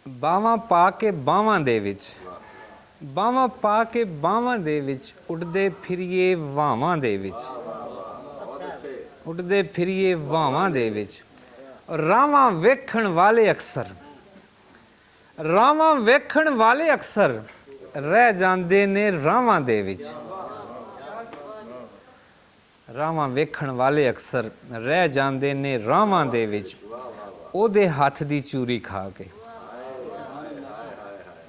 ਬਾਹਾਂ ਪਾ ਕੇ ਬਾਹਾਂ ਦੇ ਵਿੱਚ, ਬਾਹਾਂ ਪਾ ਕੇ ਬਾਹਾਂ ਦੇ ਵਿੱਚ, ਉੱਡਦੇ ਫਿਰੀਏ ਵਾਵਾਂ ਦੇ ਵਿੱਚ, ਉੱਡਦੇ ਫਿਰੀਏ ਵਾਵਾਂ ਦੇ ਵਿੱਚ। ਰਾਵਾਂ ਵੇਖਣ ਵਾਲੇ ਅਕਸਰ, ਰਾਵਾਂ ਵੇਖਣ ਵਾਲੇ ਅਕਸਰ ਰਹਿ ਜਾਂਦੇ ਨੇ ਰਾਵਾਂ ਦੇ ਵਿੱਚ। ਰਾਵਾਂ ਵੇਖਣ ਵਾਲੇ ਅਕਸਰ ਰਹਿ ਜਾਂਦੇ ਨੇ ਰਾਵਾਂ ਦੇ ਵਿੱਚ। ਉਹਦੇ ਹੱਥ ਦੀ ਚੂਰੀ ਖਾ ਕੇ,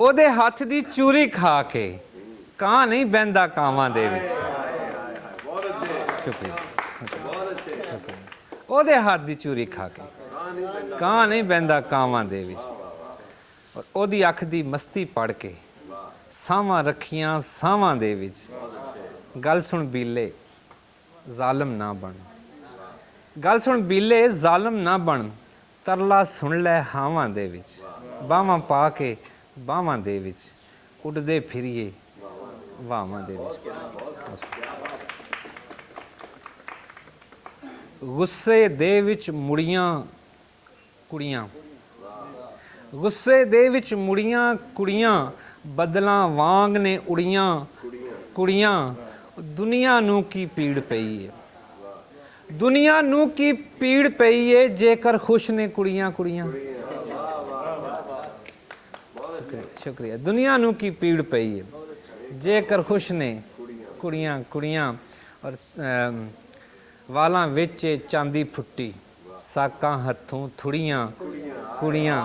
ਉਹਦੇ ਹੱਥ ਦੀ ਚੂਰੀ ਖਾ ਕੇ ਕਾਂ ਨਹੀਂ ਬਹਿੰਦਾ ਕਾਵਾਂ ਦੇ ਵਿੱਚ। ਸ਼ੁਕਰੀਆ। ਉਹਦੇ ਹੱਥ ਦੀ ਚੂਰੀ ਖਾ ਕੇ ਕਾਂ ਨਹੀਂ ਬਹਿੰਦਾ ਕਾਵਾਂ ਦੇ ਵਿੱਚ। ਔਰ ਉਹਦੀ ਅੱਖ ਦੀ ਮਸਤੀ ਪੜ ਕੇ ਸਾਵਾਂ ਰੱਖੀਆਂ ਸਾਵਾਂ ਦੇ ਵਿੱਚ। ਗੱਲ ਸੁਣ ਬੀਲੇ ਜ਼ਾਲਮ ਨਾ ਬਣ, ਗੱਲ ਸੁਣ ਬੀਲੇ ਜ਼ਾਲਮ ਨਾ ਬਣ, ਤਰਲਾ ਸੁਣ ਲੈ ਹਾਵਾਂ ਦੇ ਵਿੱਚ। ਬਾਹਾਂ ਪਾ ਕੇ ਬਾਹਾਂ ਦੇ ਵਿੱਚ, ਉੱਡਦੇ ਫਿਰੀਏ ਵਾਵਾਂ ਦੇ ਵਿੱਚ। ਗੁੱਸੇ ਦੇ ਵਿੱਚ ਮੁੜੀਆਂ ਕੁੜੀਆਂ, ਗੁੱਸੇ ਦੇ ਵਿੱਚ ਮੁੜੀਆਂ ਕੁੜੀਆਂ, ਬਦਲਾਂ ਵਾਂਗ ਨੇ ਉੜੀਆਂ ਕੁੜੀਆਂ। ਦੁਨੀਆ ਨੂੰ ਕੀ ਪੀੜ ਪਈ ਏ, ਦੁਨੀਆ ਨੂੰ ਕੀ ਪੀੜ ਪਈ ਏ, ਜੇਕਰ ਖੁਸ਼ ਨੇ ਕੁੜੀਆਂ ਕੁੜੀਆਂ। ਸ਼ੁਕਰੀਆ। ਦੁਨੀਆ ਨੂੰ ਕੀ ਪੀੜ ਪਈ ਏ, ਜੇਕਰ ਖੁਸ਼ ਨੇ ਕੁੜੀਆਂ ਕੁੜੀਆਂ। ਔਰ ਵਾਲਾਂ ਵਿੱਚ ਚਾਂਦੀ ਫੁੱਟੀ, ਸਾਕਾਂ ਹੱਥੋਂ ਥੁੜੀਆਂ ਕੁੜੀਆਂ।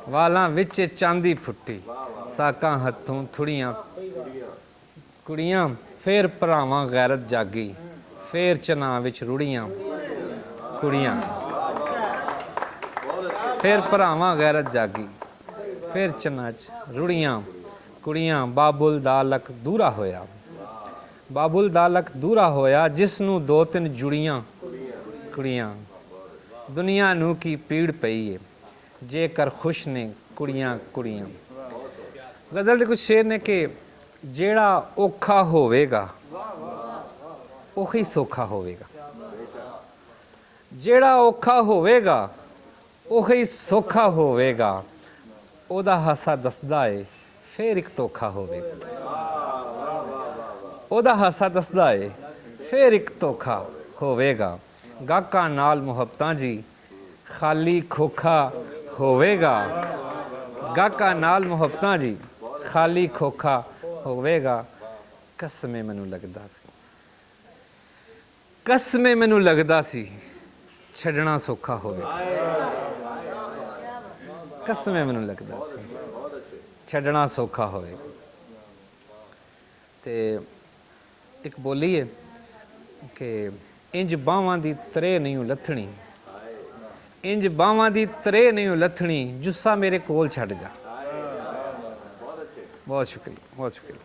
ਵਾਲਾਂ ਵਿੱਚ ਚਾਂਦੀ ਫੁੱਟੀ, ਸਾਕਾਂ ਹੱਥੋਂ ਥੁੜੀਆਂ ਕੁੜੀਆਂ। ਫੇਰ ਭਰਾਵਾਂ ਗੈਰਤ ਜਾਗੀ, ਫੇਰ ਚਨਾਹ ਵਿੱਚ ਰੁੜੀਆਂ ਕੁੜੀਆਂ। ਫੇਰ ਭਰਾਵਾਂ ਗੈਰਤ ਜਾਗੀ, ਫੇਰ ਚਨਾਹ 'ਚ ਰੁੜੀਆਂ ਕੁੜੀਆਂ। ਬਾਬੁਲ ਦਾ ਲਕ ਦੂਰਾ ਹੋਇਆ, ਬਾਬੁਲ ਦਾ ਲਕ ਦੂਰਾ ਹੋਇਆ, ਜਿਸ ਨੂੰ ਦੋ ਤਿੰਨ ਜੁੜੀਆਂ ਕੁੜੀਆਂ। ਦੁਨੀਆ ਨੂੰ ਕੀ ਪੀੜ ਪਈ ਏ, ਜੇਕਰ ਖੁਸ਼ ਨੇ ਕੁੜੀਆਂ ਕੁੜੀਆਂ। ਗਜ਼ਲ ਦੇ ਕੁਝ ਸ਼ੇਰ ਨੇ ਕਿ ਜਿਹੜਾ ਔਖਾ ਹੋਵੇਗਾ ਉਹੀ ਸੌਖਾ ਹੋਵੇਗਾ, ਜਿਹੜਾ ਔਖਾ ਹੋਵੇਗਾ ਉਹੀ ਸੌਖਾ ਹੋਵੇਗਾ। ਉਹਦਾ ਹਾਸਾ ਦੱਸਦਾ ਏ ਫੇਰ ਇੱਕ ਧੋਖਾ ਹੋਵੇਗਾ, ਉਹਦਾ ਹਾਸਾ ਦੱਸਦਾ ਏ ਫੇਰ ਇੱਕ ਧੋਖਾ ਹੋਵੇਗਾ। ਗਾਹਕਾਂ ਨਾਲ ਮੁਹੱਬਤਾਂ ਜੀ ਖਾਲੀ ਖੋਖਾ ਹੋਵੇਗਾ, ਗਾਹਕਾਂ ਨਾਲ ਮੁਹੱਬਤਾਂ ਜੀ ਖਾਲੀ ਖੋਖਾ ਹੋਵੇਗਾ। ਕਸਮੇ ਮੈਨੂੰ ਲੱਗਦਾ ਸੀ, ਕਸਮੇ ਮੈਨੂੰ ਲੱਗਦਾ ਸੀ ਛੱਡਣਾ ਸੌਖਾ ਹੋਵੇਗਾ। ਕਸਮੇ ਮੈਨੂੰ ਲੱਗਦਾ ਸੀ ਛੱਡਣਾ ਸੌਖਾ ਹੋਵੇਗਾ। ਤੇ ਇੱਕ ਬੋਲੀ ਹੈ ਕਿ ਇੰਜ ਬਾਹਾਂ ਦੀ ਤਰੇ ਨਹੀਂ ਲੱਥਣੀ, ਇੰਜ ਬਾਹਾਂ ਦੀ ਤਰੇ ਨਹੀਂ ਲੱਥਣੀ, ਜੁੱਸਾ ਮੇਰੇ ਕੋਲ ਛੱਡ ਜਾ। ਬਹੁਤ ਸ਼ੁਕਰੀਆ, ਬਹੁਤ ਸ਼ੁਕਰੀਆ।